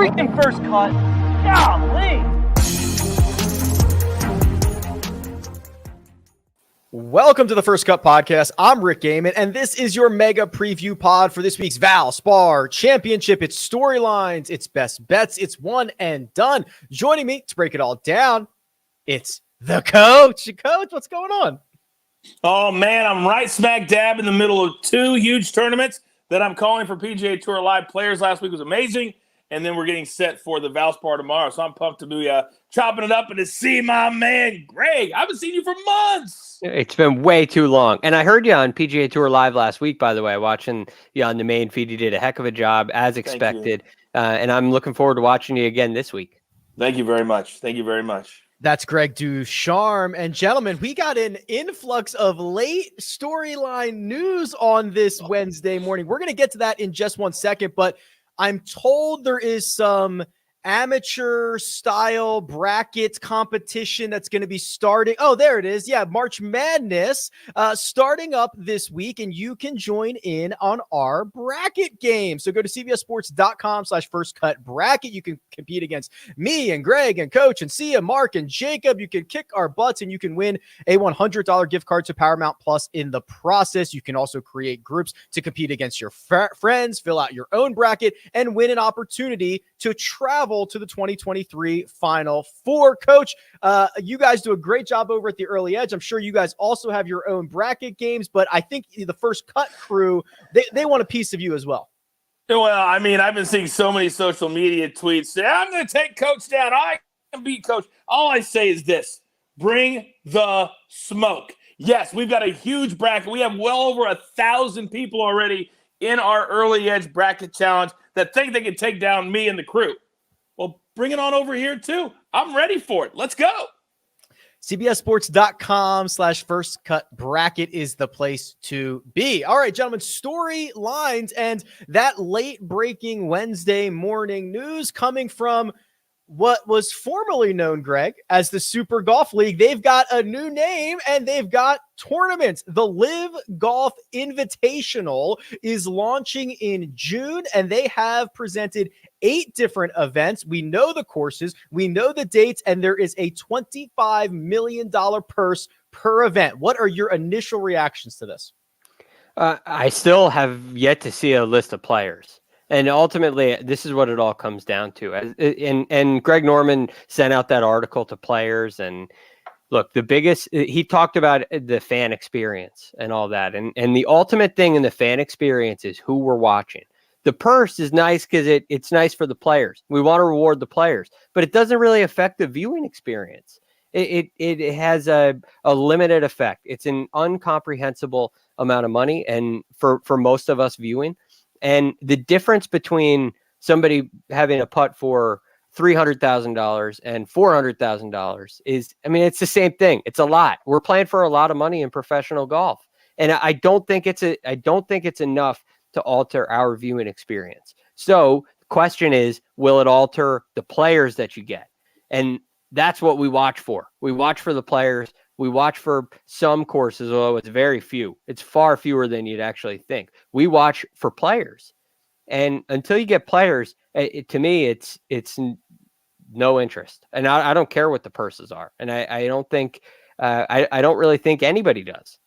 freaking first cut. Golly. Welcome to the First Cut Podcast. I'm Rick Gaiman, and this is your mega preview pod for this week's Valspar Championship. It's storylines, it's best bets, it's one and done. Joining me to break it all down, it's the coach. Coach, what's going on? Oh, man, I'm right smack dab in the middle of two huge tournaments that I'm calling for PGA Tour Live Players. Last week was amazing, and then we're getting set for the Valspar tomorrow, so I'm pumped to be chopping it up and to see my man, Greg. I haven't seen you for months. It's been way too long. And I heard you on PGA Tour Live last week, by the way, watching you on the main feed. You did a heck of a job, as expected, and I'm looking forward to watching you again this week. Thank you very much. Thank you very much. That's Greg Ducharme. And gentlemen, we got an influx of late storyline news on this Wednesday morning. We're going to get to that in just 1 second, but I'm told there is some amateur style bracket competition that's going to be starting. Oh, there it is. Yeah. March Madness starting up this week, and you can join in on our bracket game. So go to cbssports.com/firstcutbracket. You can compete against me and Greg and Coach and Sia, Mark and Jacob. You can kick our butts and you can win a $100 gift card to Paramount Plus in the process. You can also create groups to compete against your friends, fill out your own bracket, and win an opportunity to travel to the 2023 Final Four. Coach, you guys do a great job over at the Early Edge. I'm sure you guys also have your own bracket games, but I think the First Cut crew, they want a piece of you as well. Well, I mean, I've been seeing so many social media tweets say, I'm going to take Coach down. I can beat Coach. All I say is this: bring the smoke. Yes, we've got a huge bracket. We have well over 1,000 people already in our Early Edge bracket challenge that think they can take down me and the crew. Well, bring it on over here too. I'm ready for it. Let's go. cbssports.com/firstcutbracket is the place to be. All right, gentlemen, storylines and that late breaking Wednesday morning news coming from what was formerly known, Greg, as the Super Golf League. They've got a new name and they've got tournaments. The Live Golf Invitational is launching in June, and they have presented 8 different events. We know the courses, we know the dates, and there is a $25 million purse per event. What are your initial reactions to this? I still have yet to see a list of players. And ultimately, this is what it all comes down to. And Greg Norman sent out that article to players. And look, he talked about the fan experience and all that. And the ultimate thing in the fan experience is who we're watching. The purse is nice because it's nice for the players. We want to reward the players, but it doesn't really affect the viewing experience. It has a limited effect. It's an incomprehensible amount of money, and for most of us viewing. And the difference between somebody having a putt for $300,000 and $400,000 is, I mean, it's the same thing. It's a lot. We're playing for a lot of money in professional golf, and I don't think it's enough to alter our viewing experience. So the question is, will it alter the players that you get? And that's what we watch for. We watch for the players. We watch for some courses, although it's very few. It's far fewer than you'd actually think. We watch for players. And until you get players, to me, it's no interest. And I don't care what the purses are. And I don't think, I don't really think anybody does,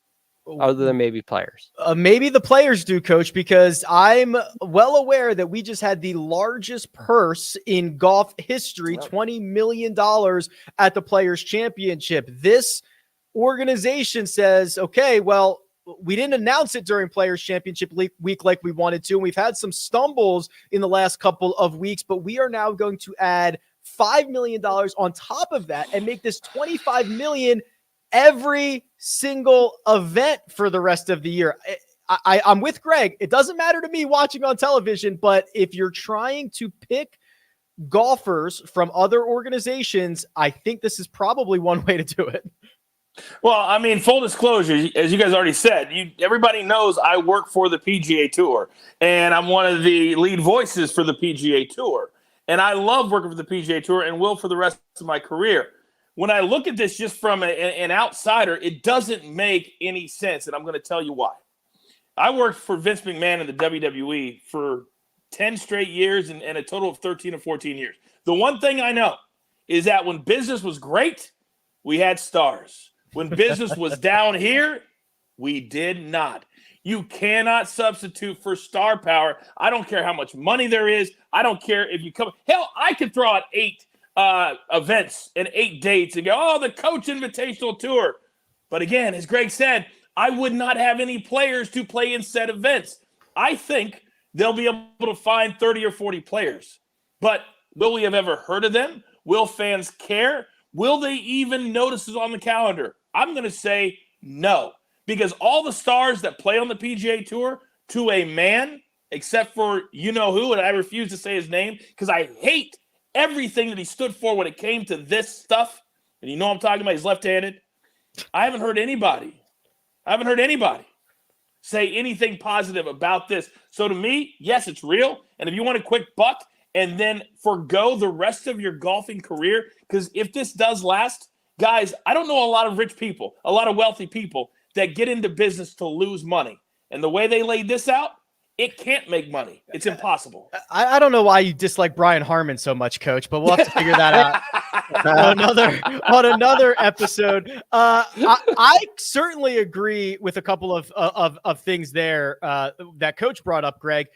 other than maybe players. Maybe the players do, Coach, because I'm well aware that we just had the largest purse in golf history, $20 million at the Players Championship. This organization says, okay, well, we didn't announce it during Players Championship week like we wanted to, and we've had some stumbles in the last couple of weeks, but we are now going to add $5 million on top of that and make this $25 million every single event for the rest of the year. I'm with Greg. It doesn't matter to me watching on television, but if you're trying to pick golfers from other organizations, I think this is probably one way to do it. Well, I mean, full disclosure, as you guys already said, everybody knows I work for the PGA Tour, and I'm one of the lead voices for the PGA Tour. And I love working for the PGA Tour and will for the rest of my career. When I look at this just from an outsider, it doesn't make any sense, and I'm going to tell you why. I worked for Vince McMahon in the WWE for 10 straight years and a total of 13 or 14 years. The one thing I know is that when business was great, we had stars. When business was down here, we did not. You cannot substitute for star power. I don't care how much money there is. I don't care if you come. Hell, I could throw out 8 events and 8 dates and go, oh, the Coach Invitational Tour. But again, as Greg said, I would not have any players to play in said events. I think they'll be able to find 30 or 40 players. But will we have ever heard of them? Will fans care? Will they even notice it on the calendar? I'm going to say no. Because all the stars that play on the PGA Tour, to a man, except for you-know-who, and I refuse to say his name, because I hate everything that he stood for when it came to this stuff, and you know what I'm talking about, he's left-handed. I haven't heard anybody say anything positive about this. So to me, yes, it's real. And if you want a quick buck and then forgo the rest of your golfing career, because if this does last, guys, I don't know a lot of rich people, a lot of wealthy people that get into business to lose money. And the way they laid this out, it can't make money. It's impossible. I don't know why you dislike Brian Harmon so much, Coach, but we'll have to figure that out on another episode. I certainly agree with a couple of things there that Coach brought up, Greg.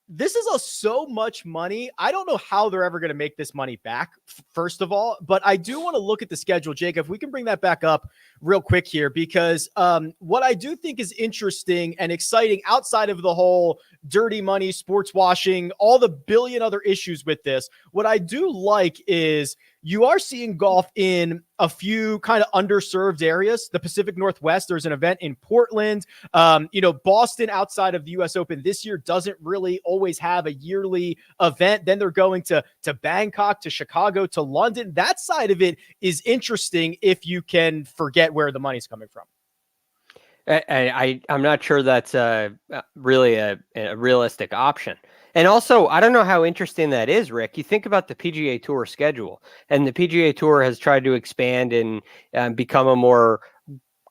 This is so much money. I don't know how they're ever going to make this money back, first of all, but I do want to look at the schedule. Jacob, if we can bring that back up real quick here, because what I do think is interesting and exciting outside of the whole dirty money, sports washing, all the billion other issues with this, what I do like is you are seeing golf in a few kind of underserved areas. The Pacific Northwest, there's an event in Portland. Boston outside of the US Open this year doesn't really always have a yearly event. Then they're going to Bangkok, to Chicago, to London. That side of it is interesting if you can forget where the money's coming from. I'm not sure that's really a realistic option. And also, I don't know how interesting that is, Rick. You think about the PGA Tour schedule, and the PGA Tour has tried to expand and become a more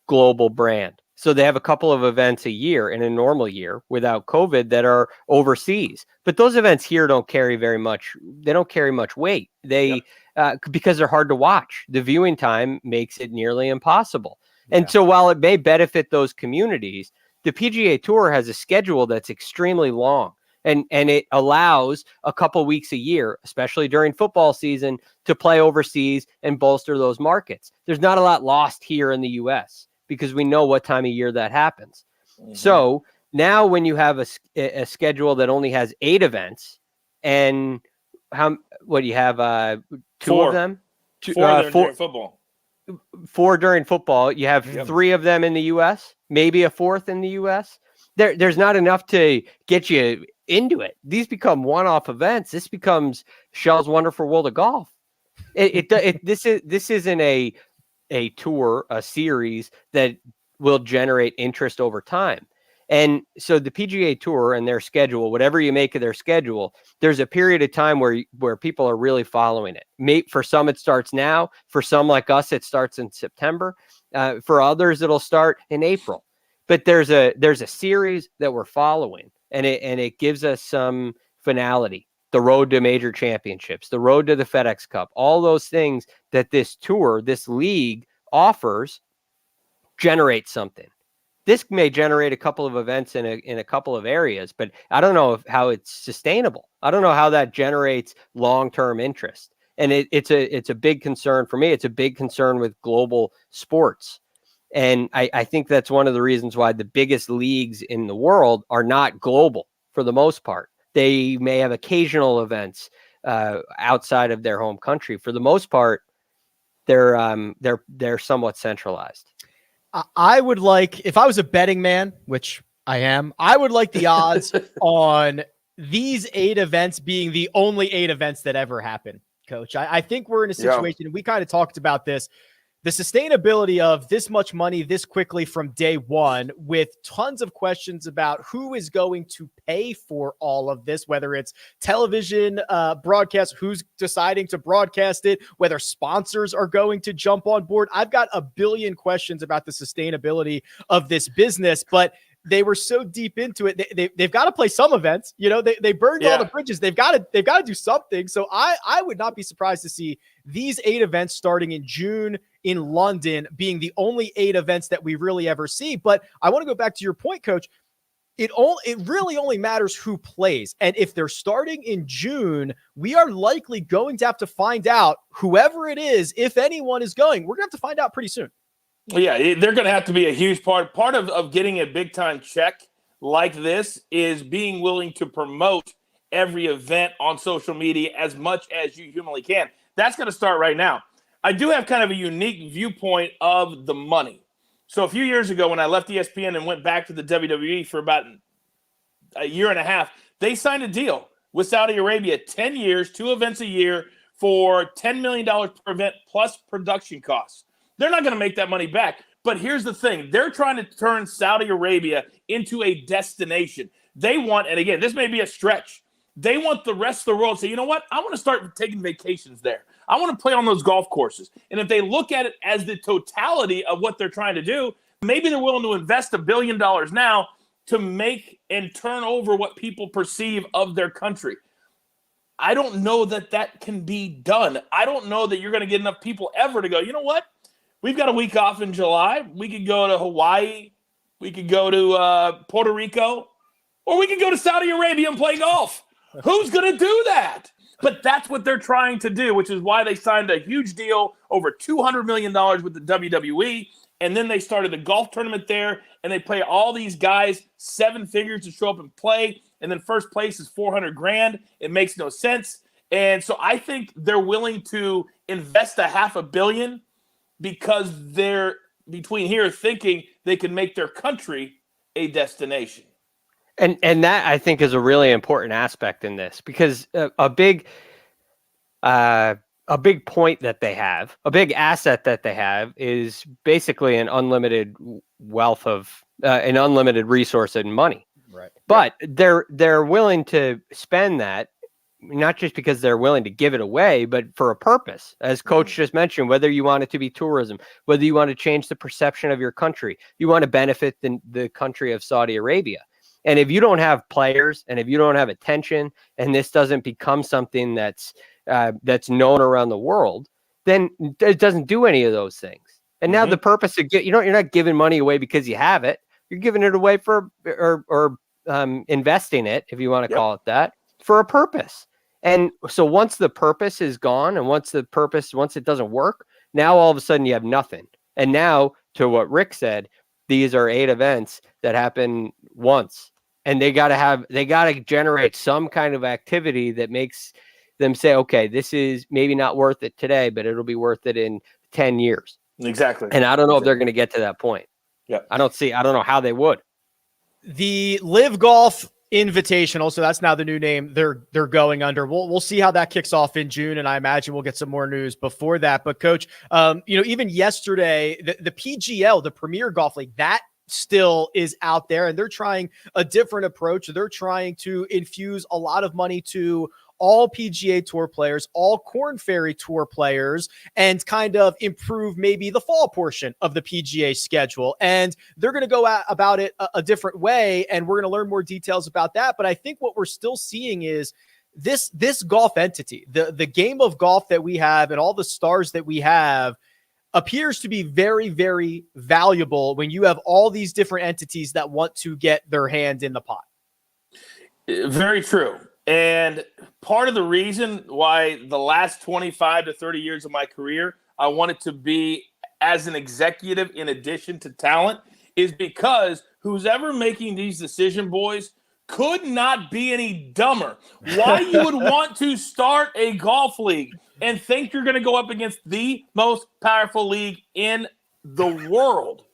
global brand. So they have a couple of events a year in a normal year without COVID that are overseas. But those events here don't carry very much. They don't carry much weight. Because they're hard to watch. The viewing time makes it nearly impossible. And so while it may benefit those communities, the PGA Tour has a schedule that's extremely long. And it allows a couple weeks a year, especially during football season, to play overseas and bolster those markets. There's not a lot lost here in the U.S. because we know what time of year that happens. Mm-hmm. So now when you have a schedule that only has 8 events, and what do you have? 2 of them? 4 during football. 4 during football. You have 3 of them in the U.S., maybe a 4th in the U.S. There's not enough to get you into it. These become one-off events. This becomes Shell's Wonderful World of Golf. This isn't a tour, a series that will generate interest over time. And so the PGA Tour and their schedule, whatever you make of their schedule, there's a period of time where people are really following it. For some, it starts now. For some like us, it starts in September. For others, it'll start in April. But there's a series that we're following, and it gives us some finality. The road to major championships, the road to the FedEx Cup, all those things that this tour, this league offers, generate something. This may generate a couple of events in a couple of areas, but I don't know how it's sustainable. I don't know how that generates long-term interest. And it's a big concern for me. It's a big concern with global sports. And I think that's one of the reasons why the biggest leagues in the world are not global for the most part. They may have occasional events outside of their home country. For the most part, they're somewhat centralized. I would like, if I was a betting man, which I am, I would like the odds on these 8 events being the only 8 events that ever happen, Coach. I think we're in a situation, and we kind of talked about this, the sustainability of this much money this quickly from day one, with tons of questions about who is going to pay for all of this, whether it's television broadcast, who's deciding to broadcast it, whether sponsors are going to jump on board. I've got a billion questions about the sustainability of this business, but they were so deep into it. They've got to play some events. They burned all the bridges. They've got to do something. So I would not be surprised to see these 8 events starting in June in London being the only 8 events that we really ever see. But I want to go back to your point, Coach. It really only matters who plays. And if they're starting in June, we are likely going to have to find out whoever it is, if anyone is going. We're going to have to find out pretty soon. Yeah, they're going to have to be a huge part. Part of getting a big-time check like this is being willing to promote every event on social media as much as you humanly can. That's going to start right now. I do have kind of a unique viewpoint of the money. So a few years ago when I left ESPN and went back to the WWE for about a year and a half, they signed a deal with Saudi Arabia, 10 years, 2 events a year for $10 million per event plus production costs. They're not going to make that money back. But here's the thing. They're trying to turn Saudi Arabia into a destination. They want, and again, this may be a stretch, they want the rest of the world to say, you know what? I want to start taking vacations there. I want to play on those golf courses. And if they look at it as the totality of what they're trying to do, maybe they're willing to invest $1 billion now to make and turn over what people perceive of their country. I don't know that can be done. I don't know that you're going to get enough people ever to go, you know what? We've got a week off in July. We could go to Hawaii. We could go to Puerto Rico. Or we could go to Saudi Arabia and play golf. Who's going to do that? But that's what they're trying to do, which is why they signed a huge deal, over $200 million with the WWE. And then they started a golf tournament there, and they play all these guys 7 figures to show up and play. And then first place is $400,000. It makes no sense. And so I think they're willing to invest $500 million because they're between here thinking they can make their country a destination. And that, I think, is a really important aspect in this, because a big point that they have, a big asset that they have, is basically an unlimited wealth of an unlimited resource and money. Right. But they're willing to spend that, not just because they're willing to give it away, but for a purpose. As Coach just mentioned, whether you want it to be tourism, whether you want to change the perception of your country, you want to benefit the country of Saudi Arabia. And if you don't have players, and if you don't have attention, and this doesn't become something that's known around the world, then it doesn't do any of those things. And now the purpose of you're not giving money away because you have it. You're giving it away for or investing it, if you want to call it that, for a purpose. And so once the purpose is gone, and once it doesn't work, now all of a sudden you have nothing. And now, to what Rick said, these are 8 events that happen once. And they got to generate some kind of activity that makes them say, okay, this is maybe not worth it today, but it'll be worth it in 10 years. Exactly. And I don't know if they're going to get to that point. Yeah. I don't know how they would. The Live Golf Invitational, so that's now the new name they're going under. We'll see how that kicks off in June, and I imagine we'll get some more news before that. But Coach, even yesterday, the PGL, the Premier Golf League, that still is out there, and they're trying a different approach. They're trying to infuse a lot of money to all PGA Tour players, all Korn Ferry Tour players, and kind of improve maybe the fall portion of the PGA schedule. And they're going to go about it a different way, and we're going to learn more details about that. But I think what we're still seeing is this golf entity, the game of golf that we have and all the stars that we have, appears to be very, very valuable when you have all these different entities that want to get their hand in the pot. Very true. And part of the reason why the last 25 to 30 years of my career, I wanted to be as an executive in addition to talent, is because who's ever making these decisions, boys, could not be any dumber. Why you would want to start a golf league and think you're going to go up against the most powerful league in the world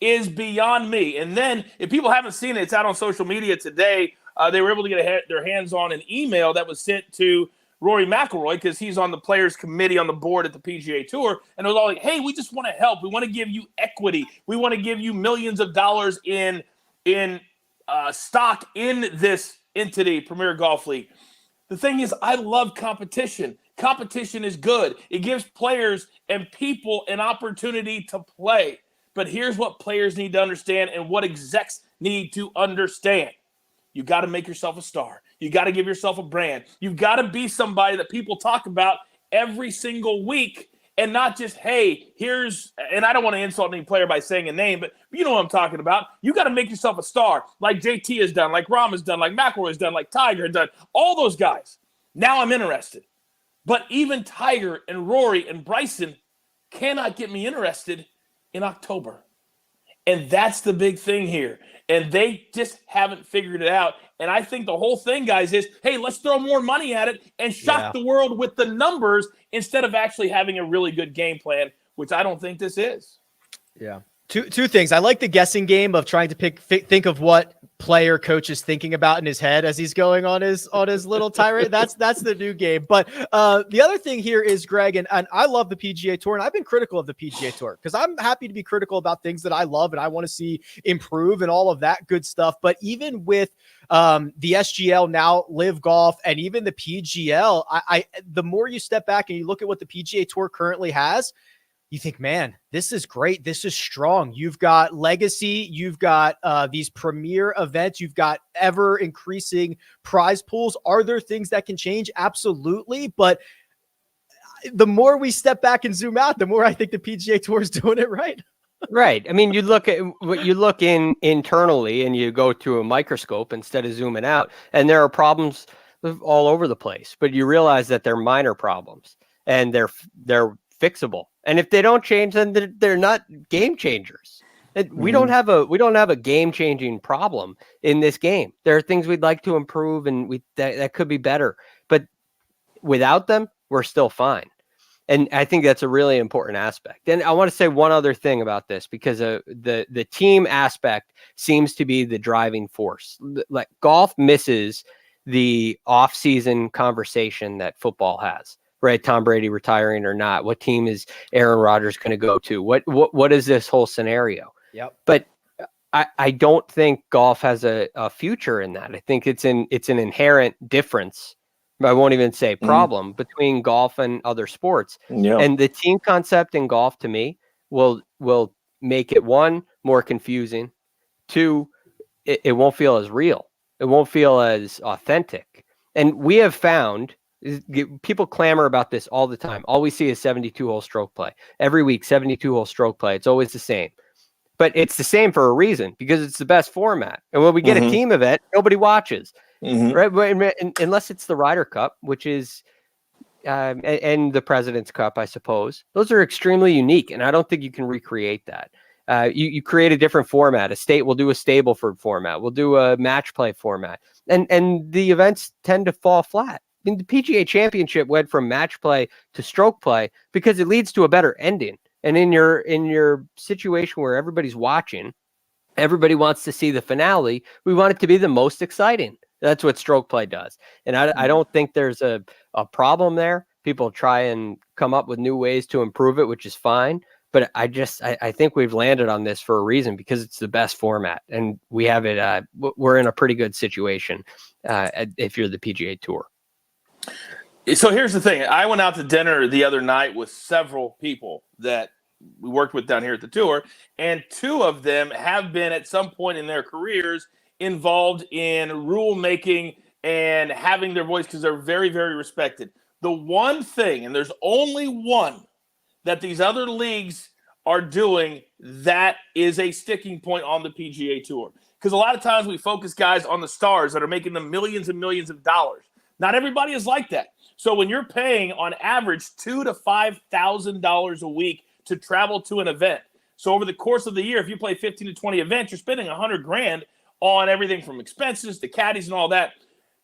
is beyond me. And then if people haven't seen it, it's out on social media today. They were able to get their hands on an email that was sent to Rory McIlroy, because he's on the players committee on the board at the PGA Tour. And it was all like, hey, we just want to help. We want to give you equity. We want to give you millions of dollars in stock in this entity, Premier Golf League. The thing is, I love competition. Competition is good. It gives players and people an opportunity to play. But here's what players need to understand and what execs need to understand. You got to make yourself a star. You got to give yourself a brand. You've got to be somebody that people talk about every single week, and not just, hey, here's, and I don't want to insult any player by saying a name, but you know what I'm talking about. You got to make yourself a star, like JT has done, like Rahm has done, like McIlroy has done, like Tiger has done, all those guys. Now I'm interested. But even Tiger and Rory and Bryson cannot get me interested in October. And that's the big thing here. And they just haven't figured it out. And I think the whole thing, guys, is, hey, let's throw more money at it and shock the world with the numbers instead of actually having a really good game plan, which I don't think this is. Yeah. Two things. I like the guessing game of trying to think of what player coach is thinking about in his head as he's going on his little tirade. That's the new game. But the other thing here is, Greg, and I love the PGA Tour, and I've been critical of the PGA Tour because I'm happy to be critical about things that I love and I want to see improve and all of that good stuff. But even with the SGL, now Live Golf, and even the PGL, I the more you step back and you look at what the PGA Tour currently has, you think, man, this is great. This is strong. You've got legacy. You've got these premier events. You've got ever increasing prize pools. Are there things that can change? Absolutely. But the more we step back and zoom out, the more I think the PGA Tour is doing it right. Right. I mean, you look at what you look in internally and you go through a microscope instead of zooming out, and there are problems all over the place, but you realize that they're minor problems and they're fixable. And if they don't change, then they're not game changers. We don't have a game changing problem in this game. There are things we'd like to improve, and that could be better. But without them, we're still fine. And I think that's a really important aspect. And I want to say one other thing about this, because the team aspect seems to be the driving force. Like, golf misses the off-season conversation that football has. Right, Tom Brady retiring or not? What team is Aaron Rodgers going to go to? What is this whole scenario? Yep. But I don't think golf has a future in that. I think it's an inherent difference. I won't even say problem between golf and other sports. Yeah. And the team concept in golf, to me, will make it, one, more confusing. Two, it won't feel as real. It won't feel as authentic. And we have found, people clamor about this all the time. All we see is 72-hole stroke play. Every week, 72-hole stroke play. It's always the same. But it's the same for a reason, because it's the best format. And when we get a team event, nobody watches. Right? Unless it's the Ryder Cup, which is, and the President's Cup, I suppose. Those are extremely unique, and I don't think you can recreate that. You create a different format. We'll do a Stableford format. We'll do a match play format. And the events tend to fall flat. I mean, the PGA Championship went from match play to stroke play because it leads to a better ending. And in your situation where everybody's watching, everybody wants to see the finale. We want it to be the most exciting. That's what stroke play does. And I don't think there's a problem there. People try and come up with new ways to improve it, which is fine. But I think we've landed on this for a reason, because it's the best format, and we have it. We're in a pretty good situation if you're the PGA Tour. So here's the thing. I went out to dinner the other night with several people that we worked with down here at the tour, and two of them have been at some point in their careers involved in rulemaking and having their voice, because they're very, very respected. The one thing, and there's only one, that these other leagues are doing that is a sticking point on the PGA Tour. Because a lot of times we focus, guys, on the stars that are making them millions and millions of dollars. Not everybody is like that. So when you're paying on average $2,000 to $5,000 a week to travel to an event, so over the course of the year, if you play 15 to 20 events, you're spending $100,000 on everything from expenses to caddies and all that.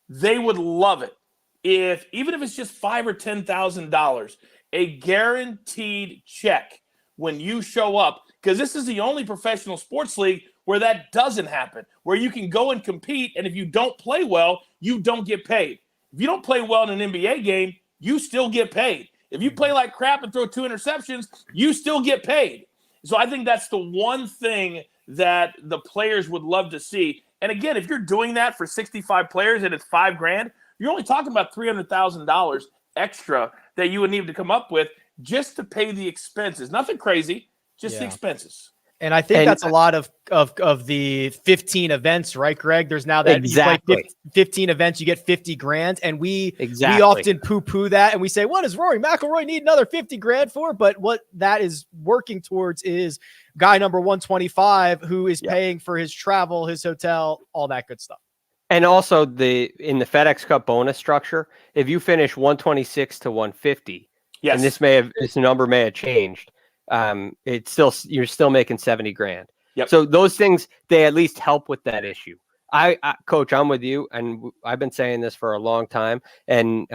They would love it even if it's just $5,000 or $10,000, a guaranteed check when you show up, because this is the only professional sports league where that doesn't happen, where you can go and compete, and if you don't play well, you don't get paid. If you don't play well in an NBA game, you still get paid. If you play like crap and throw 2 interceptions, you still get paid. So I think that's the one thing that the players would love to see. And again, if you're doing that for 65 players and it's $5,000, you're only talking about $300,000 extra that you would need to come up with just to pay the expenses. Nothing crazy, just the expenses. And I think that's a lot of the 15 events, right, Greg? There's now that you play 15 events, you get 50 grand. And we often poo-poo that and we say, what does Rory McIlroy need another 50 grand for? But what that is working towards is guy number 125 who is paying for his travel, his hotel, all that good stuff. And also in the FedEx Cup bonus structure, if you finish 126 to 150, and this number may have changed, you're still making 70 grand. Yep. So those things, they at least help with that issue. Coach, I'm with you, and I've been saying this for a long time, and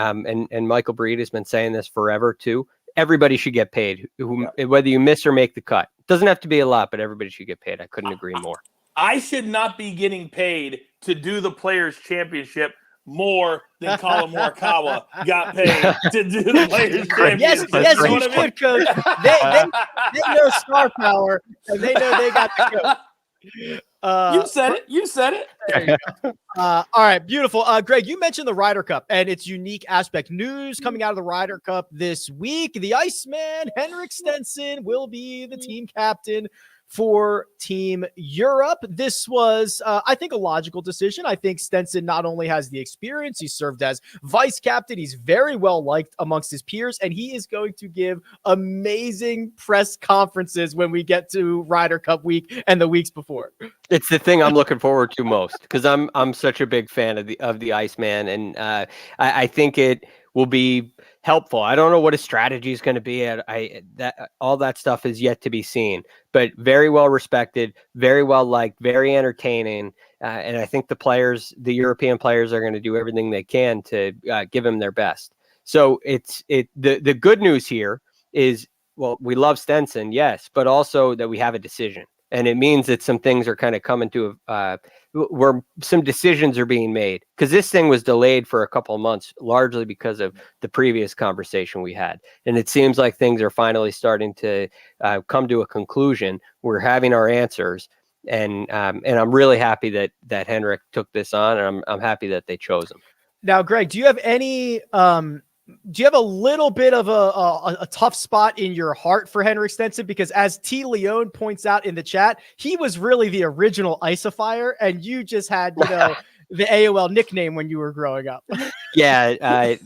Michael Breed has been saying this forever too. Everybody should get paid, whether you miss or make the cut. Doesn't have to be a lot, but everybody should get paid. I couldn't agree more. I should not be getting paid to do the Players Championship more than Colin Morikawa got paid to do the Players Championship. Yes, you should, Coach. They know star power, and they know they got the coach. You said it. There you go. All right, beautiful. Greg, you mentioned the Ryder Cup and its unique aspect. News coming out of the Ryder Cup this week: the Iceman Henrik Stenson will be the team captain for Team Europe. This was, I think, a logical decision. I think Stenson not only has the experience, he served as vice captain. He's very well liked amongst his peers, and he is going to give amazing press conferences when we get to Ryder Cup week and the weeks before. It's the thing I'm looking forward to most because I'm such a big fan of the Iceman, and I think it will be helpful. I don't know what his strategy is going to be. All that stuff is yet to be seen, but very well respected, very well liked, very entertaining. And I think the European players are going to do everything they can to give him their best. So the good news here is, well, we love Stenson, yes, but also that we have a decision. And it means that some things are kind of coming to where some decisions are being made, because this thing was delayed for a couple of months, largely because of the previous conversation we had. And it seems like things are finally starting to come to a conclusion. We're having our answers. And I'm really happy that Henrik took this on, and I'm happy that they chose him. Now, Greg, do you have any do you have a little bit of a tough spot in your heart for Henrik Stenson? Because as T. Leone points out in the chat, he was really the original Icifier, and you just had, the AOL nickname when you were growing up. Yeah.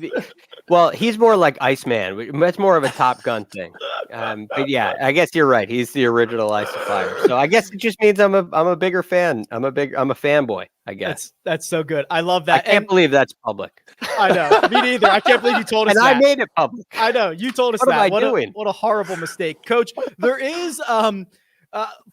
Well, he's more like Iceman. That's more of a Top Gun thing. But yeah, I guess you're right. He's the original Icifier. So I guess it just means I'm a bigger fan. I'm a fanboy, I guess. That's so good. I love that. I can't believe that's public. I know. Me neither. I can't believe you told us that. And I made it public. I know. You told us that. What am I doing? What a horrible mistake. Coach, there is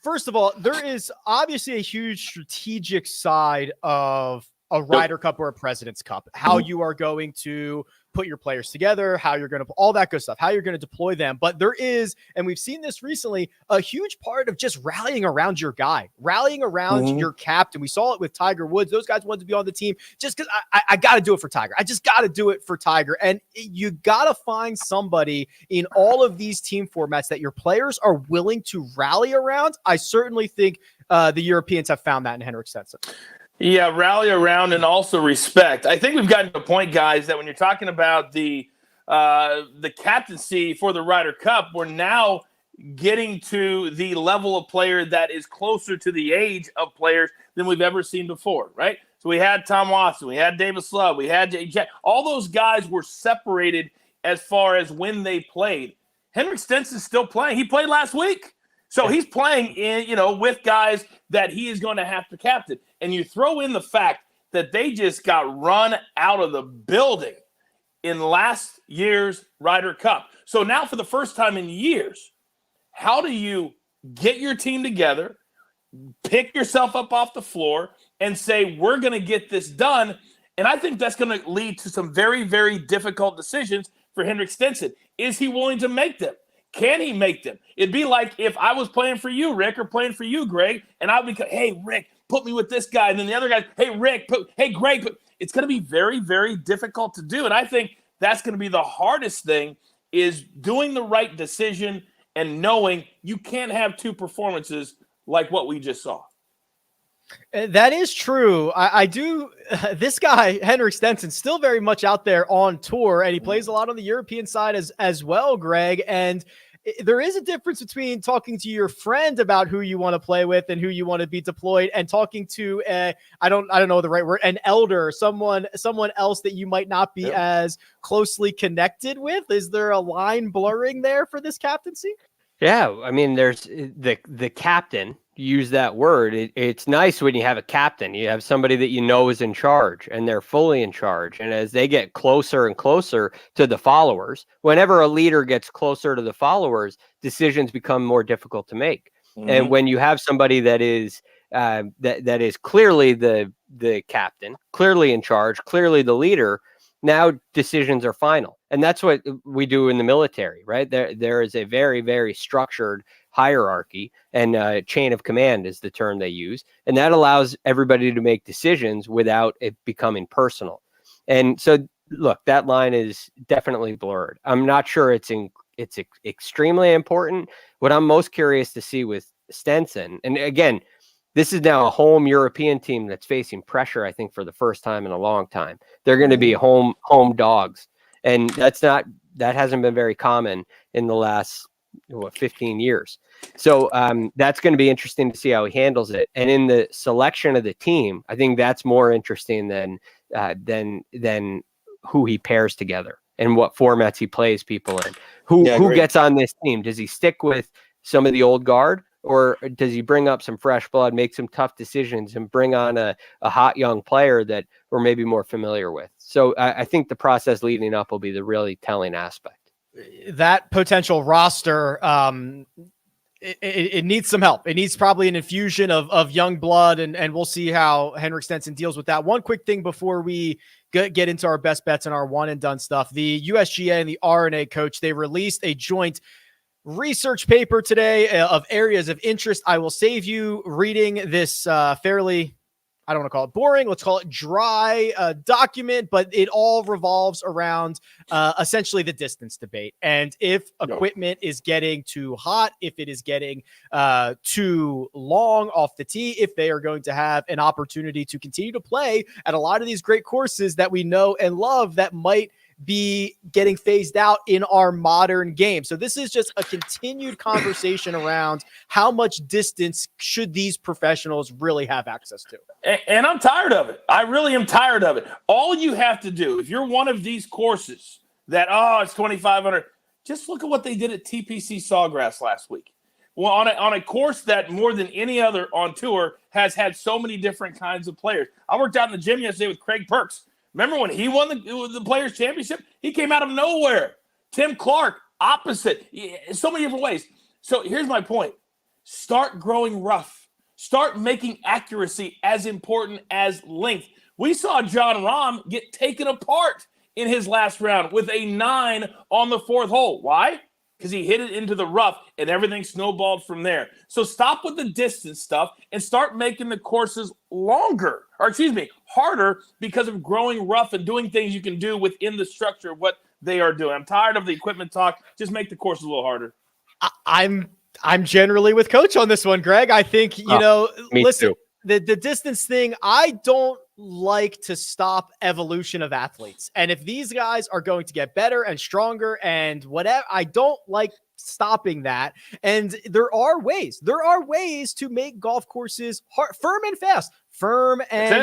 first of all, there is obviously a huge strategic side of a Ryder Cup or a President's Cup, how you are going to put your players together, how you're going to, all that good stuff, how you're going to deploy them. But there is, and we've seen this recently, a huge part of just rallying around your guy, rallying around your captain. We saw it with Tiger Woods. Those guys wanted to be on the team just because I got to do it for Tiger. I just got to do it for Tiger. And you got to find somebody in all of these team formats that your players are willing to rally around. I certainly think the Europeans have found that in Henrik Stenson. Yeah, rally around and also respect. I think we've gotten to a point, guys, that when you're talking about the captaincy for the Ryder Cup, we're now getting to the level of player that is closer to the age of players than we've ever seen before, right? So we had Tom Watson, we had Davis Love, we had Jack. All those guys were separated as far as when they played. Henrik Stenson's still playing. He played last week. So he's playing with guys that he is going to have to captain. And you throw in the fact that they just got run out of the building in last year's Ryder Cup. So now for the first time in years, how do you get your team together, pick yourself up off the floor, and say, we're going to get this done? And I think that's going to lead to some very, very difficult decisions for Henrik Stenson. Is he willing to make them? Can he make them? It'd be like if I was playing for you, Rick, or playing for you, Greg, and I would be, hey, Rick, put me with this guy. And then the other guy, hey, Rick, hey, Greg. It's going to be very, very difficult to do. And I think that's going to be the hardest thing, is doing the right decision and knowing you can't have two performances like what we just saw. That is true. I do. This guy, Henrik Stenson, still very much out there on tour, and he plays a lot on the European side as well, Greg. And there is a difference between talking to your friend about who you want to play with and who you want to be deployed, and talking to I don't know the right word, an elder, someone else that you might not be as closely connected with. Is there a line blurring there for this captaincy? Yeah, I mean, there's the captain. Use that word. It's nice when you have a captain. You have somebody that you know is in charge, and they're fully in charge. And as they get closer and closer to the followers, whenever a leader gets closer to the followers, decisions become more difficult to make. Mm-hmm. And when you have somebody that is that is clearly the captain, clearly in charge, clearly the leader, now decisions are final. And that's what we do in the military, right? There is a very, very structured hierarchy, and chain of command is the term they use. And that allows everybody to make decisions without it becoming personal. And so, look, that line is definitely blurred. I'm not sure it's extremely important. What I'm most curious to see with Stenson, and again, this is now a home European team that's facing pressure, I think, for the first time in a long time. They're going to be home dogs. And that hasn't been very common in the last 15 years. So that's going to be interesting to see how he handles it. And in the selection of the team, I think that's more interesting than who he pairs together and what formats he plays people in. Who gets on this team? Does he stick with some of the old guard, or does he bring up some fresh blood, make some tough decisions, and bring on a hot young player that we're maybe more familiar with? So I think the process leading up will be the really telling aspect. That potential roster, it needs some help. It needs probably an infusion of young blood, and we'll see how Henrik Stenson deals with that. One quick thing before we get into our best bets and our one and done stuff. The USGA and the RNA coach, they released a joint research paper today of areas of interest. I will save you reading this fairly, I don't want to call it boring, let's call it dry document, but it all revolves around essentially the distance debate. And if equipment is getting too hot, if it is getting too long off the tee, if they are going to have an opportunity to continue to play at a lot of these great courses that we know and love that might be getting phased out in our modern game. So this is just a continued conversation around how much distance should these professionals really have access to. And I'm tired of it. I really am tired of it. All you have to do, if you're one of these courses that, it's 2,500, just look at what they did at TPC Sawgrass last week. Well, on a course that more than any other on tour has had so many different kinds of players. I worked out in the gym yesterday with Craig Perks. Remember when he won the Players' Championship? He came out of nowhere. Tim Clark, opposite. So many different ways. So here's my point. Start growing rough. Start making accuracy as important as length. We saw John Rahm get taken apart in his last round with a 9 on the 4th hole. Why? Because he hit it into the rough and everything snowballed from there. So stop with the distance stuff and start making the courses harder because of growing rough and doing things you can do within the structure of what they are doing. I'm tired of the equipment talk. Just make the courses a little harder. I'm generally with Coach on this one, Greg. I think, listen, the distance thing, I don't like to stop evolution of athletes. And if these guys are going to get better and stronger and whatever, I don't like stopping that. And there are ways to make golf courses firm and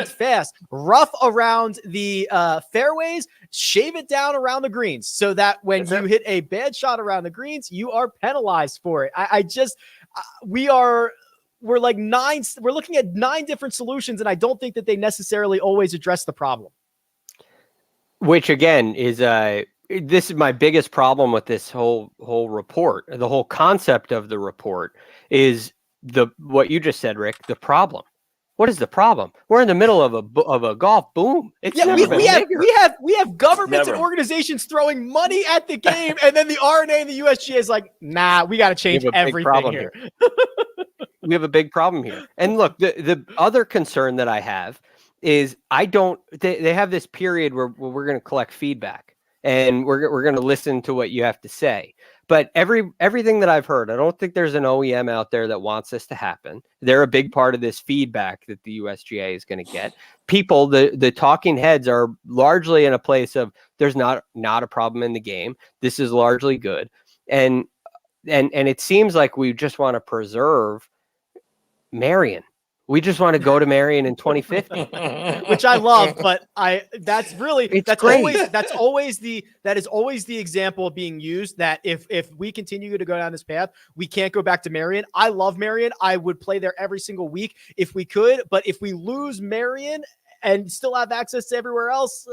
fast, rough around the fairways, shave it down around the greens so that when you hit a bad shot around the greens, you are penalized for it. We're looking at 9 different solutions, and I don't think that they necessarily always address the problem. Which again is this is my biggest problem with this whole report. The whole concept of the report is what you just said, Rick. The problem. What is the problem? We're in the middle of a golf boom. We have governments and organizations throwing money at the game, and then the RNA and the USGA is like, nah, we got to change everything here. We have a big problem here. And look, the other concern that I have is they have this period where we're going to collect feedback and we're going to listen to what you have to say. But everything that I've heard, I don't think there's an OEM out there that wants this to happen. They're a big part of this feedback that the USGA is going to get. People, the talking heads are largely in a place of there's not a problem in the game. This is largely good. And and it seems like we just want to preserve Marion. We just want to go to Marion in 2050, which I love, but that's great. That is always the example being used, that if we continue to go down this path, we can't go back to Marion. I love Marion. I would play there every single week if we could, but if we lose Marion and still have access to everywhere else,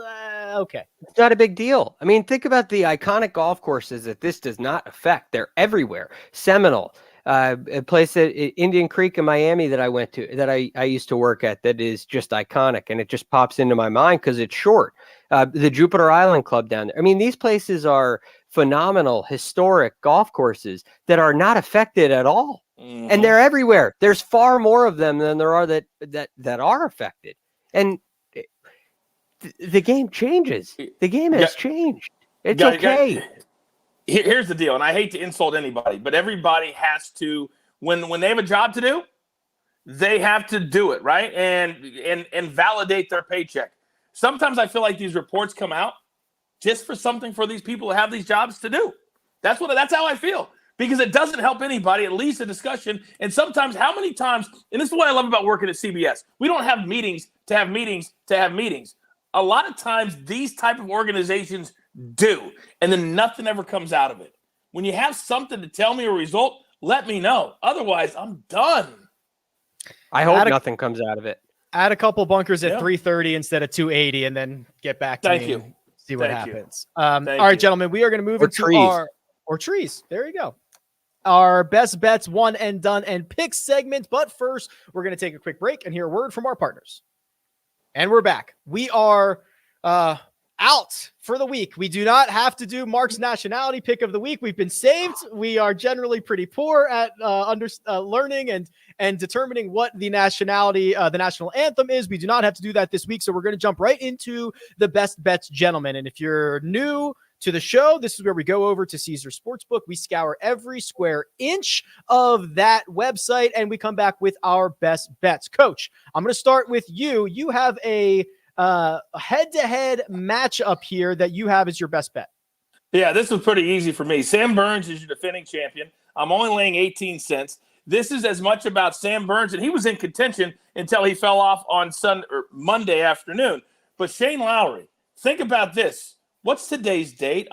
okay. It's not a big deal. I mean, think about the iconic golf courses that this does not affect. They're everywhere. Seminole, a place at Indian Creek in Miami that I went to, that I used to work at, that is just iconic, and it just pops into my mind because it's short. The Jupiter Island Club down there. I mean, these places are phenomenal, historic golf courses that are not affected at all. Mm-hmm. And they're everywhere. There's far more of them than there are that are affected. And the game changes. The game has changed. It's okay. Here's the deal, and I hate to insult anybody, but everybody has to, when they have a job to do, they have to do it, right? And validate their paycheck. Sometimes I feel like these reports come out just for something for these people to have these jobs to do. That's how I feel, because it doesn't help anybody, at least a discussion. And sometimes, how many times, and this is what I love about working at CBS, we don't have meetings to have meetings to have meetings. A lot of times these type of organizations do, and then nothing ever comes out of it. When you have something to tell me a result, let me know. Otherwise, I'm done. I hope nothing comes out of it. Add a couple bunkers at 330 instead of 280, and then get back to me and see what happens. All right, gentlemen, we are going to move into our trees. There you go. Our best bets, one and done, and pick segment. But first, we're going to take a quick break and hear a word from our partners. And we're back. We are out for the week. We do not have to do Mark's nationality pick of the week. We've been saved. We are generally pretty poor at learning and determining what the nationality, the national anthem is. We do not have to do that this week. So we're going to jump right into the best bets, gentlemen. And if you're new to the show, this is where we go over to Caesar Sportsbook. We scour every square inch of that website, and we come back with our best bets. Coach, I'm going to start with you. You have a head-to-head matchup here that you have as your best bet. Yeah, this was pretty easy for me. Sam Burns is your defending champion. I'm only laying 18 cents. This is as much about Sam Burns, and he was in contention until he fell off on Monday afternoon. But Shane Lowry, think about this. What's today's date?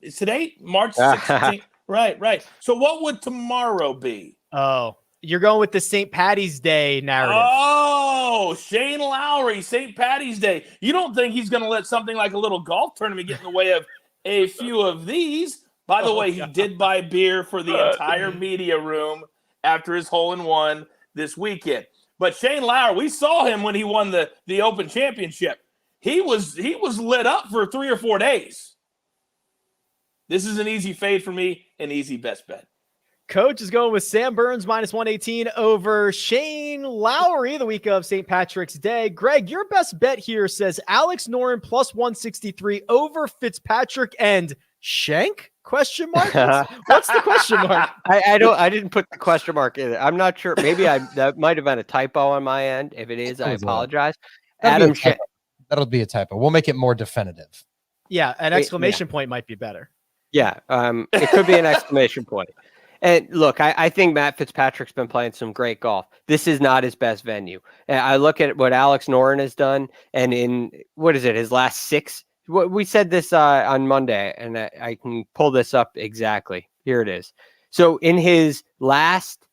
Is today March 16th? Right. So what would tomorrow be? Oh, you're going with the St. Patty's Day narrative. Oh, Shane Lowry, St. Patty's Day. You don't think he's going to let something like a little golf tournament get in the way of a few of these? By the way, he did buy beer for the entire media room after his hole-in-one this weekend. But Shane Lowry, we saw him when he won the Open Championship. He was lit up for 3 or 4 days. This is an easy fade for me, an easy best bet. Coach is going with Sam Burns minus 118 over Shane Lowry the week of St. Patrick's Day. Greg, your best bet here says Alex Noren plus 163 over Fitzpatrick and Shank? Question mark? What's the question mark? I didn't put the question mark in it. I'm not sure. Maybe that might have been a typo on my end. If it is, I apologize. Adam Shank. That'll be a typo. We'll make it more definitive. Yeah, an exclamation point might be better. Yeah, it could be an exclamation point. And look, I think Matt Fitzpatrick's been playing some great golf. This is not his best venue. And I look at what Alex Noren has done, and in, his last 6? We said this on Monday, and I can pull this up exactly. Here it is. So in his last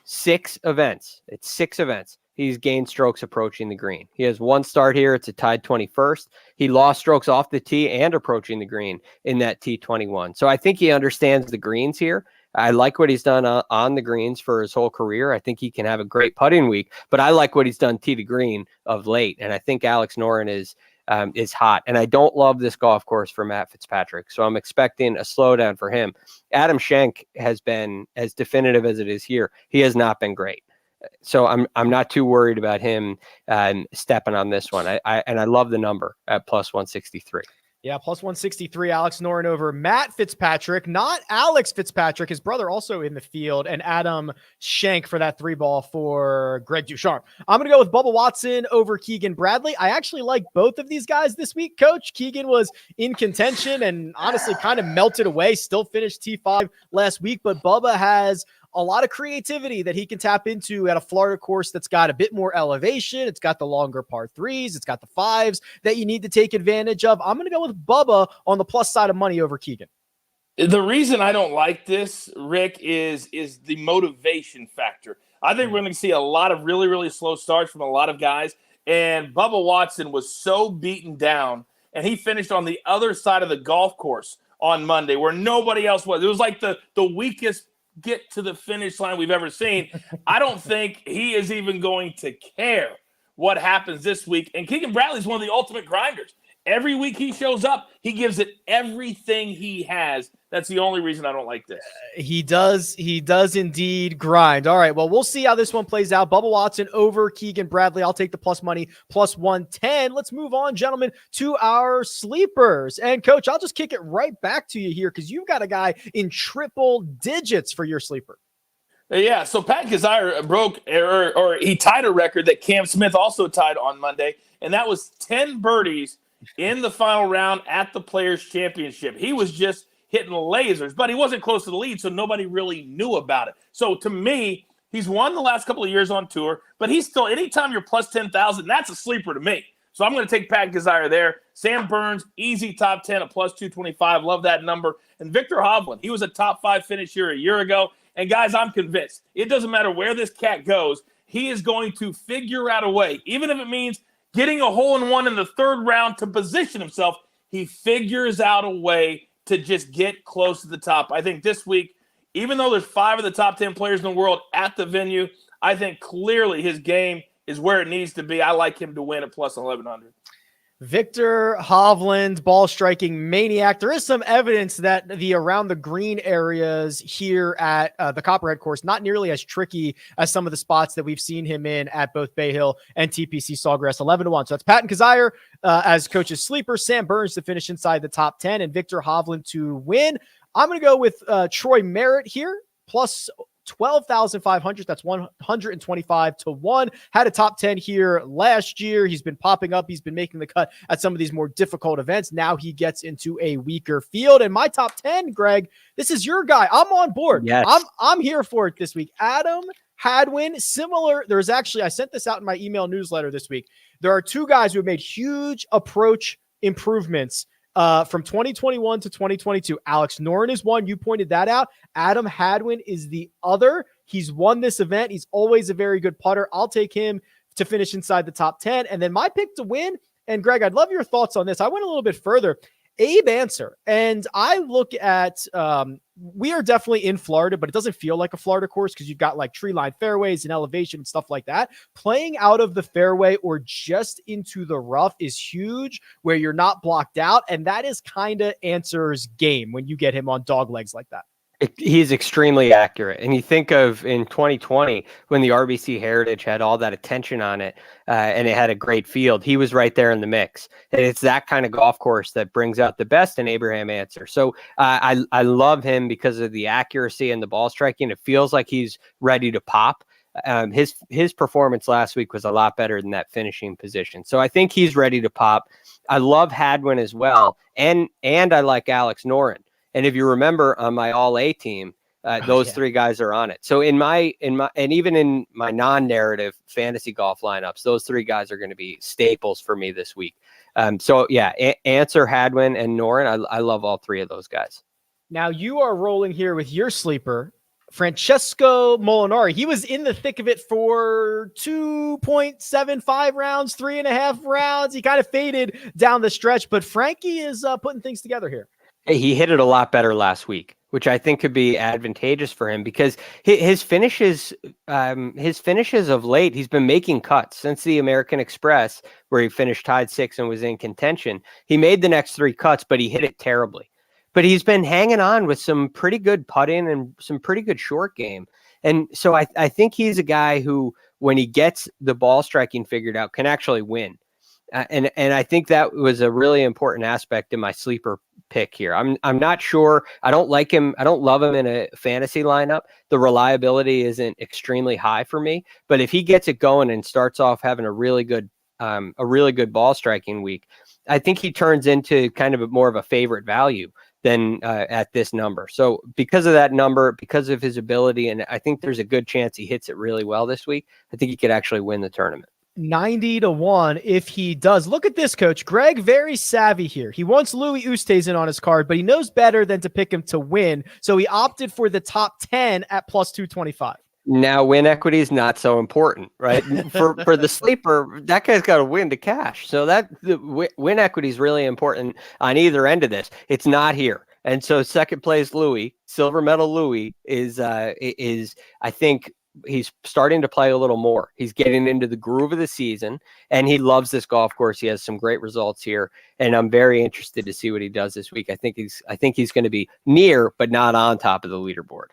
6 events, it's 6 events, he's gained strokes approaching the green. He has 1 start here. It's a tied 21st. He lost strokes off the tee and approaching the green in that T21. So I think he understands the greens here. I like what he's done on the greens for his whole career. I think he can have a great putting week, but I like what he's done tee to green of late. And I think Alex Noren is hot. And I don't love this golf course for Matt Fitzpatrick. So I'm expecting a slowdown for him. Adam Shank has been as definitive as it is here. He has not been great. So I'm not too worried about him stepping on this one. I love the number at plus 163. Yeah, plus 163, Alex Noren over Matt Fitzpatrick, not Alex Fitzpatrick, his brother also in the field, and Adam Schenk for that 3-ball for Greg Ducharme. I'm going to go with Bubba Watson over Keegan Bradley. I actually like both of these guys this week, Coach. Keegan was in contention and honestly kind of melted away, still finished T5 last week, but Bubba has a lot of creativity that he can tap into at a Florida course that's got a bit more elevation. It's got the longer par threes. It's got the fives that you need to take advantage of. I'm going to go with Bubba on the plus side of money over Keegan. The reason I don't like this, Rick, is the motivation factor. I think we're going to see a lot of really, really slow starts from a lot of guys. And Bubba Watson was so beaten down, and he finished on the other side of the golf course on Monday where nobody else was. It was like the weakest get to the finish line we've ever seen. I don't think he is even going to care what happens this week. And Keegan Bradley is one of the ultimate grinders. Every week he shows up, he gives it everything he has. That's the only reason I don't like this. He does indeed grind. All right, well, we'll see how this one plays out. Bubba Watson over Keegan Bradley. I'll take the plus money, plus 110. Let's move on, gentlemen, to our sleepers. And, Coach, I'll just kick it right back to you here because you've got a guy in triple digits for your sleeper. Yeah, so Pat Kazire broke, or he tied a record that Cam Smith also tied on Monday, and that was 10 birdies in the final round at the Players' Championship. He was just hitting lasers, but he wasn't close to the lead, so nobody really knew about it. So to me, he's won the last couple of years on tour, but he's still, anytime you're plus 10,000, that's a sleeper to me. So I'm going to take Pat Kazire there. Sam Burns, easy top 10 at plus 225. Love that number. And Victor Hovland, he was a top 5 finish here a year ago. And guys, I'm convinced it doesn't matter where this cat goes, he is going to figure out a way, even if it means getting a hole-in-one in the third round to position himself. He figures out a way to just get close to the top. I think this week, even though there's 5 of the top 10 players in the world at the venue, I think clearly his game is where it needs to be. I like him to win at plus 1,100. Victor Hovland, ball striking maniac. There is some evidence that the around the green areas here at the Copperhead course, not nearly as tricky as some of the spots that we've seen him in at both Bay Hill and TPC Sawgrass. 11-1. So that's Patton Kazire as coach's sleeper, Sam Burns to finish inside the top 10, and Victor Hovland to win. I'm going to go with Troy Merritt here, plus 12,500. That's 125 to 1. Had a top 10 here last year. He's been popping up. He's been making the cut at some of these more difficult events. Now he gets into a weaker field. And my top 10, Greg, this is your guy. I'm on board. Yes. I'm here for it this week. Adam Hadwin, similar. There's actually, I sent this out in my email newsletter this week. There are 2 guys who have made huge approach improvements from 2021 to 2022. Alex Noren is one. You pointed that out. Adam Hadwin is the other. He's won this event. He's always a very good putter. I'll take him to finish inside the top 10. And then my pick to win, and Greg, I'd love your thoughts on this. I went a little bit further. Abe Answer. And I look at, we are definitely in Florida, but it doesn't feel like a Florida course because you've got like tree line fairways and elevation and stuff like that. Playing out of the fairway or just into the rough is huge where you're not blocked out. And that is kind of Answer's game when you get him on dog legs like that. He's extremely accurate. And you think of in 2020 when the RBC Heritage had all that attention on it and it had a great field, he was right there in the mix. And it's that kind of golf course that brings out the best in Abraham Answer. So I love him because of the accuracy and the ball striking. It feels like he's ready to pop. His performance last week was a lot better than that finishing position. So I think he's ready to pop. I love Hadwin as well. And I like Alex Noren. And if you remember on my all A team, those 3 guys are on it. So in my, and even in my non-narrative fantasy golf lineups, those 3 guys are going to be staples for me this week. So yeah, Answer, Hadwin, and Noren. I love all 3 of those guys. Now you are rolling here with your sleeper, Francesco Molinari. He was in the thick of it for 2.75 rounds, 3.5 rounds. He kind of faded down the stretch, but Frankie is putting things together here. He hit it a lot better last week, which I think could be advantageous for him because his finishes of late, he's been making cuts since the American Express, where he finished tied 6th and was in contention. He made the next 3 cuts, but he hit it terribly. But he's been hanging on with some pretty good putting and some pretty good short game. And so I think he's a guy who, when he gets the ball striking figured out, can actually win. And I think that was a really important aspect in my sleeper pick here. I'm not sure. I don't like him. I don't love him in a fantasy lineup. The reliability isn't extremely high for me. But if he gets it going and starts off having a really good ball striking week, I think he turns into kind of more of a favorite value than at this number. So because of that number, because of his ability, and I think there's a good chance he hits it really well this week, I think he could actually win the tournament. 90-1 if he does. Look at this, Coach. Greg, very savvy here. He wants Louis Oosthuizen on his card, but he knows better than to pick him to win. So he opted for the top 10 at plus 225. Now, win equity is not so important, right? for the sleeper, that guy's got to win to cash. So that the win equity is really important on either end of this. It's not here. And so second place Louis, silver medal Louis is I think he's starting to play a little more. He's getting into the groove of the season, and he loves this golf course. He has some great results here, and I'm very interested to see what he does this week. I think he's going to be near, but not on top of the leaderboard.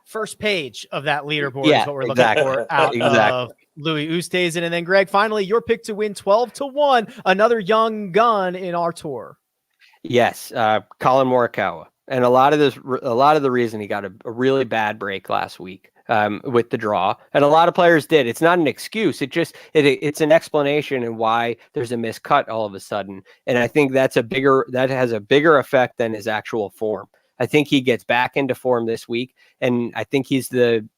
First page of that leaderboard is what we're looking for out of Louis Oosthuizen. And then, Greg, finally, your pick to win 12-1, another young gun in our tour. Yes, Colin Morikawa. And a lot of the reason he got a really bad break last week with the draw, and a lot of players did. It's not an excuse. It's an explanation and why there's a miscut all of a sudden. And I think that has a bigger effect than his actual form. I think he gets back into form this week, and I think he's the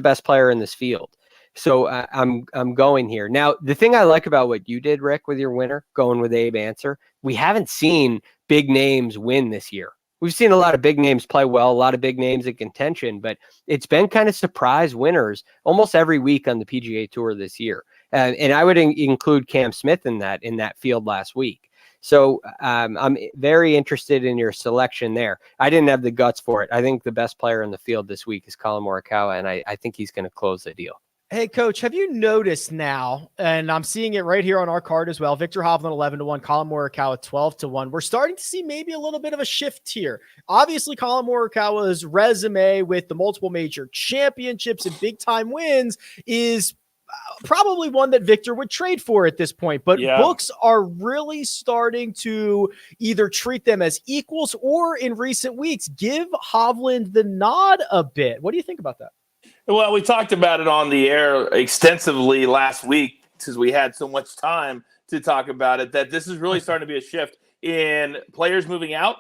best player in this field. So I'm going here. Now, the thing I like about what you did, Rick, with your winner, going with Abe Answer, we haven't seen big names win this year. We've seen a lot of big names play well, a lot of big names in contention, but it's been kind of surprise winners almost every week on the PGA Tour this year. And I would include Cam Smith in that field last week. So I'm very interested in your selection there. I didn't have the guts for it. I think the best player in the field this week is Colin Morikawa, and I think he's going to close the deal. Hey, Coach, have you noticed now, and I'm seeing it right here on our card as well, Viktor Hovland 11-1, Colin Morikawa 12-1. We're starting to see maybe a little bit of a shift here. Obviously, Colin Morikawa's resume with the multiple major championships and big-time wins is probably one that Victor would trade for at this point, but books are really starting to either treat them as equals or in recent weeks give Hovland the nod a bit. What do you think about that? Well, we talked about it on the air extensively last week because we had so much time to talk about it, that this is really starting to be a shift in players moving out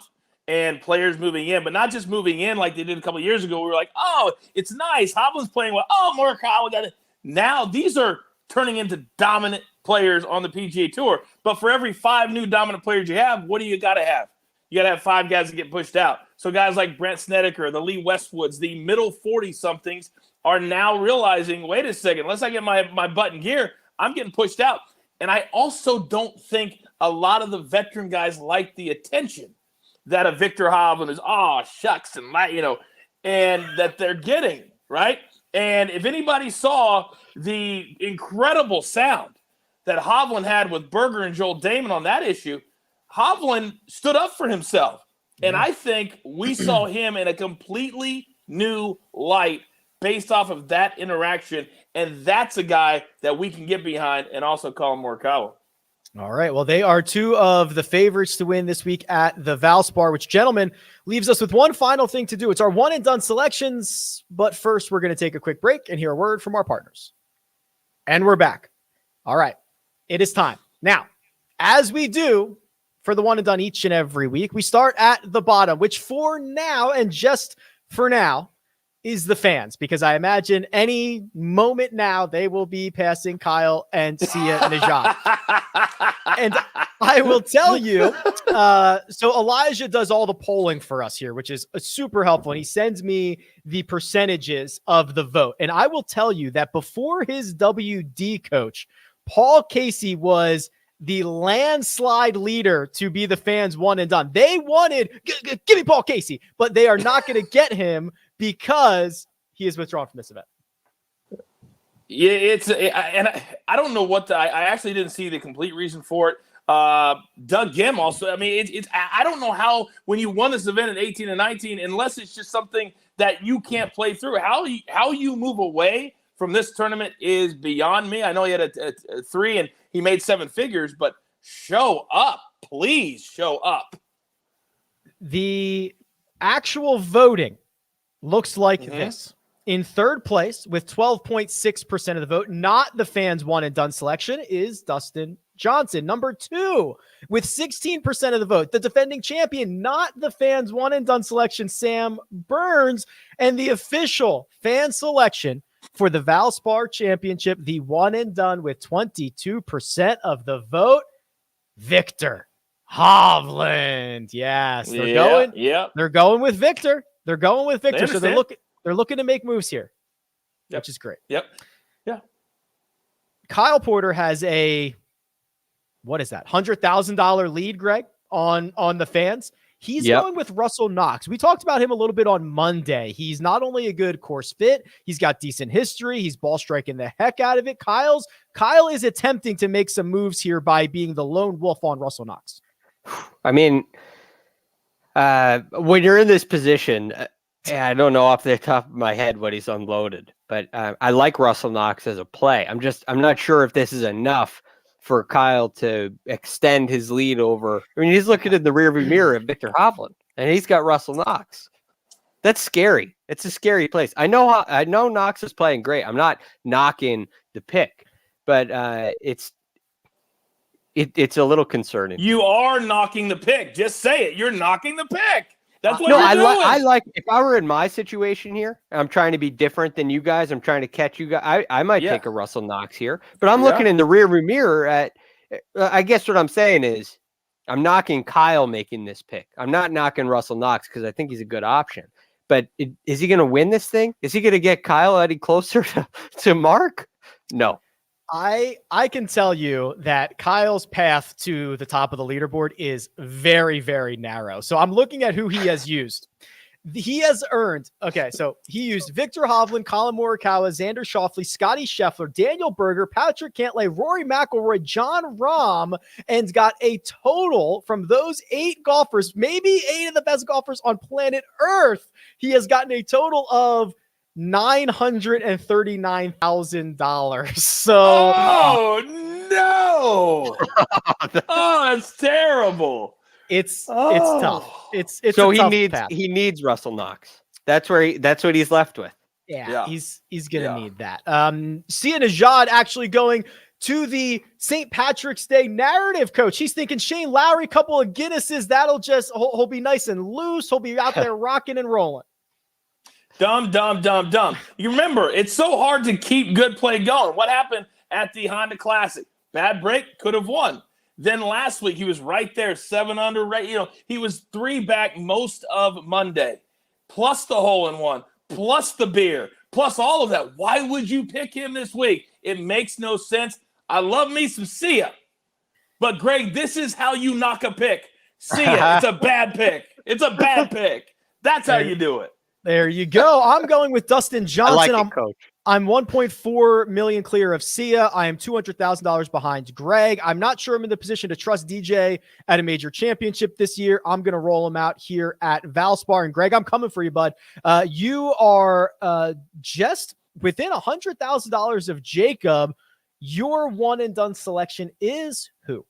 and players moving in, but not just moving in like they did a couple of years ago. We were like, oh, it's nice. Hovland's playing well. Oh, Morikawa got it. Now these are turning into dominant players on the PGA Tour. But for every 5 new dominant players you have, what do you got to have? You got to have 5 guys that get pushed out. So guys like Brent Snedeker, the Lee Westwoods, the middle 40-somethings are now realizing, wait a second, unless I get my butt in gear, I'm getting pushed out. And I also don't think a lot of the veteran guys like the attention that a Viktor Hovland is, shucks, and that they're getting, right? And if anybody saw the incredible sound that Hovland had with Berger and Joel Damon on that issue, Hovland stood up for himself. And I think we saw him in a completely new light based off of that interaction. And that's a guy that we can get behind, and also Colin Morikawa. All right. Well, they are 2 of the favorites to win this week at the Valspar, which, gentlemen, leaves us with one final thing to do. It's our one and done selections. But first, we're going to take a quick break and hear a word from our partners. And we're back. All right. It is time. Now, as we do for the one and done each and every week, we start at the bottom, which for now, and just for now, is the fans, because I imagine any moment now they will be passing Kyle and Sia Najat. And I will tell you, so Elijah does all the polling for us here, which is super helpful. And he sends me the percentages of the vote. And I will tell you that before his WD coach, Paul Casey was the landslide leader to be the fans one and done. They wanted, give me Paul Casey, but they are not going to get him because he is withdrawn from this event. Yeah, I don't know what I actually didn't see the complete reason for it. Doug Gim also. I mean, I don't know how, when you won this event in 18 and 19, unless it's just something that you can't play through, how you move away from this tournament is beyond me. I know he had a 3 and he made 7 figures, but show up. Please show up. The actual voting looks like this. In third place with 12.6% of the vote, not the fans one and done selection, is Dustin Johnson. Number 2 with 16% of the vote, the defending champion, not the fans one and done selection, Sam Burns. And the official fan selection for the Valspar Championship, the one and done with 22% of the vote, Victor Hovland. Yes, they're going. Yeah, they're going with Victor. They're going with Victor. So they're looking to make moves here, which is great. Yep. Yeah. Kyle Porter has a, what is that, $100,000 lead, Greg, on the fans. He's going with Russell Knox. We talked about him a little bit on Monday. He's not only a good course fit, he's got decent history. He's ball striking the heck out of it. Kyle is attempting to make some moves here by being the lone wolf on Russell Knox. I mean, when you're in this position, I don't know off the top of my head what he's unloaded, but I like Russell Knox as a play. I'm not sure if this is enough for Kyle to extend his lead over. I mean, he's looking in the rearview mirror of Victor Hovland, and he's got Russell Knox. That's scary. It's a scary place. I know Knox is playing great. I'm not knocking the pick, but it's a little concerning. You are knocking the pick. Just say it. You're knocking the pick. That's what you're doing. I like, if I were in my situation here, I'm trying to be different than you guys. I'm trying to catch you guys. I might take a Russell Knox here, but I'm looking in the rearview mirror at, I guess what I'm saying is I'm knocking Kyle making this pick. I'm not knocking Russell Knox because I think he's a good option, but is he going to win this thing? Is he going to get Kyle any closer to Mark? No. I can tell you that Kyle's path to the top of the leaderboard is very, very narrow. So I'm looking at who he has used. He has earned, so he used Victor Hovland, Colin Morikawa, Xander Schauffele, Scotty Scheffler, Daniel Berger, Patrick Cantlay, Rory McIlroy, John Rahm, and got a total from those 8 golfers, maybe 8 of the best golfers on planet Earth. He has gotten a total of $939,000. So, oh no! Oh, that's terrible. It's tough. It's so a tough he path. needs Russell Knox. That's what he's left with. Yeah. He's gonna need that. Sia Nejad actually going to the St. Patrick's Day narrative, coach. He's thinking Shane Lowry, couple of Guinnesses, he'll be nice and loose. He'll be out there rocking and rolling. Dumb. You remember, it's so hard to keep good play going. What happened at the Honda Classic? Bad break, could have won. Then last week, he was right there, 7 under. Right, he was 3 back most of Monday, plus the hole-in-one, plus the beer, plus all of that. Why would you pick him this week? It makes no sense. I love me some Sia. But, Greg, this is how you knock a pick. Sia, it's a bad pick. It's a bad pick. That's how you do it. There you go. I'm going with Dustin Johnson. I like it, coach. I'm 1.4 million clear of Sia. I am $200,000 behind Greg. I'm not sure I'm in the position to trust DJ at a major championship this year. I'm going to roll him out here at Valspar. And Greg, I'm coming for you, bud. You are just within $100,000 of Jacob. Your one and done selection is who?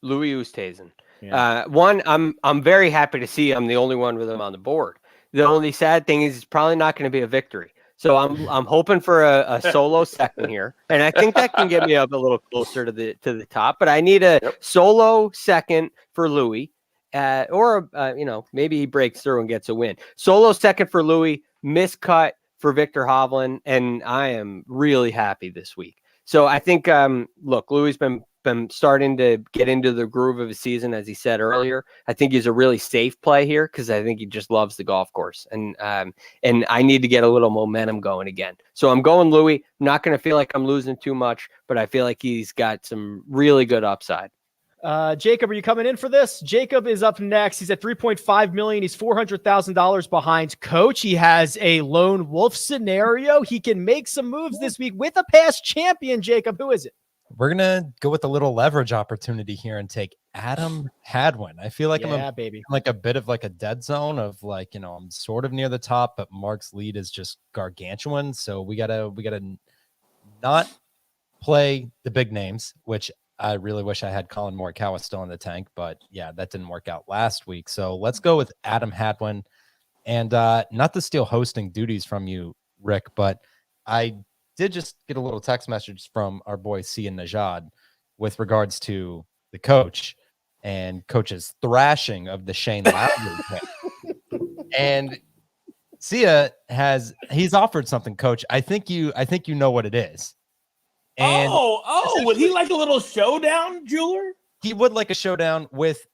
Louis Oosthuizen. Yeah. I'm very happy to see I'm the only one with him on the board. The only sad thing is it's probably not going to be a victory. So I'm hoping for a solo second here, and I think that can get me up a little closer to the top. But I need a solo second for Louis, or maybe he breaks through and gets a win. Solo second for Louis, miscut for Victor Hovland, and I am really happy this week. So I think Louis been starting to get into the groove of his season, as he said earlier. I think he's a really safe play here because I think he just loves the golf course, and I need to get a little momentum going again. So I'm going Louis. I'm not going to feel like I'm losing too much, but I feel like he's got some really good upside. Jacob, are you coming in for this? Jacob is up next. He's at 3.5 million. He's $400,000 behind coach. He has a lone wolf scenario. He can make some moves this week with a past champion. Jacob, who is it? We're going to go with a little leverage opportunity here and take Adam Hadwin. I feel like I'm like a bit of like a dead zone of I'm sort of near the top, but Mark's lead is just gargantuan. So we gotta not play the big names, which I really wish I had Colin Morikawa still in the tank, but yeah, that didn't work out last week. So let's go with Adam Hadwin. And not to steal hosting duties from you, Rick, but I did just get a little text message from our boy Sia Najad with regards to the coach and coach's thrashing of the Shane Lowry pick. And Sia he's offered something, coach. I think you know what it is. And would he like a little showdown, jeweler? He would like a showdown with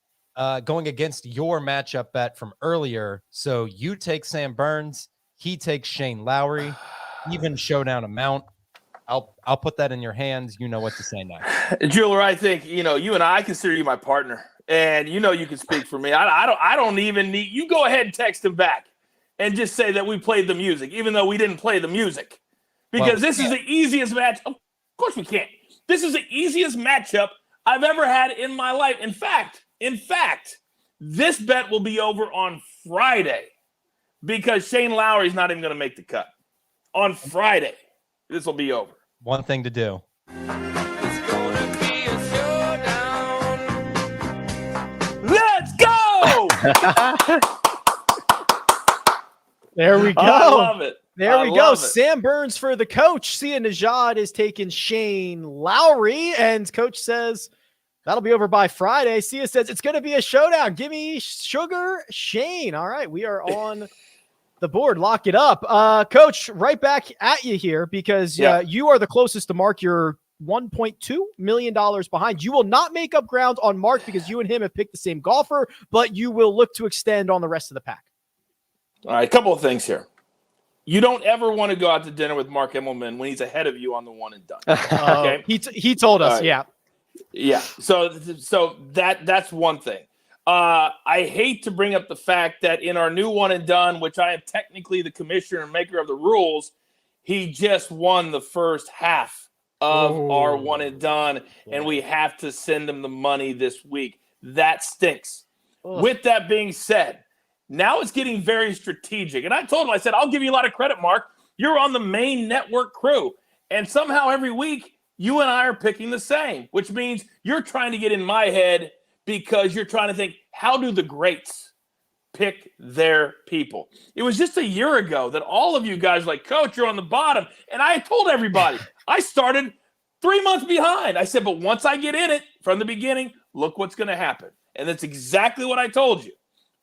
going against your matchup bet from earlier. So you take Sam Burns, he takes Shane Lowry, even showdown amount. I'll put that in your hands. You know what to say next. Jeweler, I think, you and I consider you my partner, and you can speak for me. I don't even need you. Go ahead and text him back and just say that we played the music, even though we didn't play the music, because this is the easiest match. Of course we can't. This is the easiest matchup I've ever had in my life. In fact, this bet will be over on Friday because Shane Lowry is not even going to make the cut. On Friday, this will be over. One thing to do. It's gonna be a showdown. Let's go! There we go. I love it. There we go. Sam Burns for the coach. Sia Najad is taking Shane Lowry, and coach says that'll be over by Friday. Sia says it's going to be a showdown. Give me Sugar Shane. All right, we are on the board. Lock it up. Coach, right back at you here because you are the closest to Mark. You're $1.2 million behind. You will not make up ground on Mark because you and him have picked the same golfer, but you will look to extend on the rest of the pack. All right, a couple of things here. You don't ever want to go out to dinner with Mark Immelman when he's ahead of you on the one and done. Okay, he told us, yeah. So that's one thing. I hate to bring up the fact that in our new one and done, which I am technically the commissioner and maker of the rules, he just won the first half of our one and done, and we have to send him the money this week. That stinks. With that being said, now it's getting very strategic. And I told him, I said, I'll give you a lot of credit, Mark. You're on the main network crew. And somehow every week, you and I are picking the same, which means you're trying to get in my head because you're trying to think, how do the greats pick their people? It was just a year ago that all of you guys were like, Coach, you're on the bottom. And I told everybody, I started 3 months behind. I said, but once I get in it from the beginning, look what's going to happen. And that's exactly what I told you,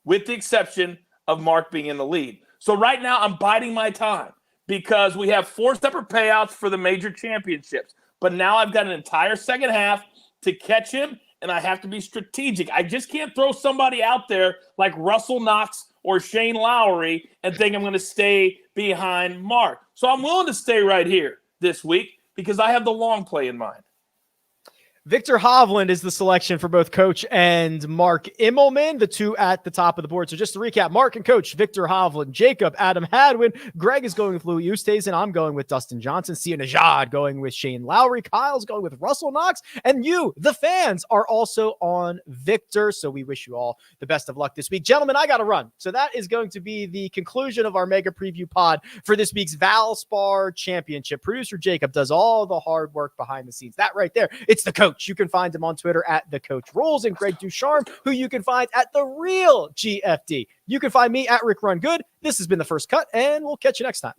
with the exception of Mark being in the lead. So right now I'm biding my time because we have 4 separate payouts for the major championships. But now I've got an entire second half to catch him, and I have to be strategic. I just can't throw somebody out there like Russell Knox or Shane Lowry and think I'm going to stay behind Mark. So I'm willing to stay right here this week because I have the long play in mind. Victor Hovland is the selection for both Coach and Mark Immelman, the two at the top of the board. So just to recap, Mark and Coach, Victor Hovland, Jacob, Adam Hadwin, Greg is going with Louis Oosthuizen, I'm going with Dustin Johnson, Sia Najad going with Shane Lowry, Kyle's going with Russell Knox, and you, the fans, are also on Victor. So we wish you all the best of luck this week. Gentlemen, I got to run. So that is going to be the conclusion of our mega preview pod for this week's Valspar Championship. Producer Jacob does all the hard work behind the scenes. That right there, it's the coach. You can find him on Twitter at The Coach Rules, and Greg Ducharme, who you can find at The Real GFD. You can find me at Rick Run Good. This has been The First Cut, and we'll catch you next time.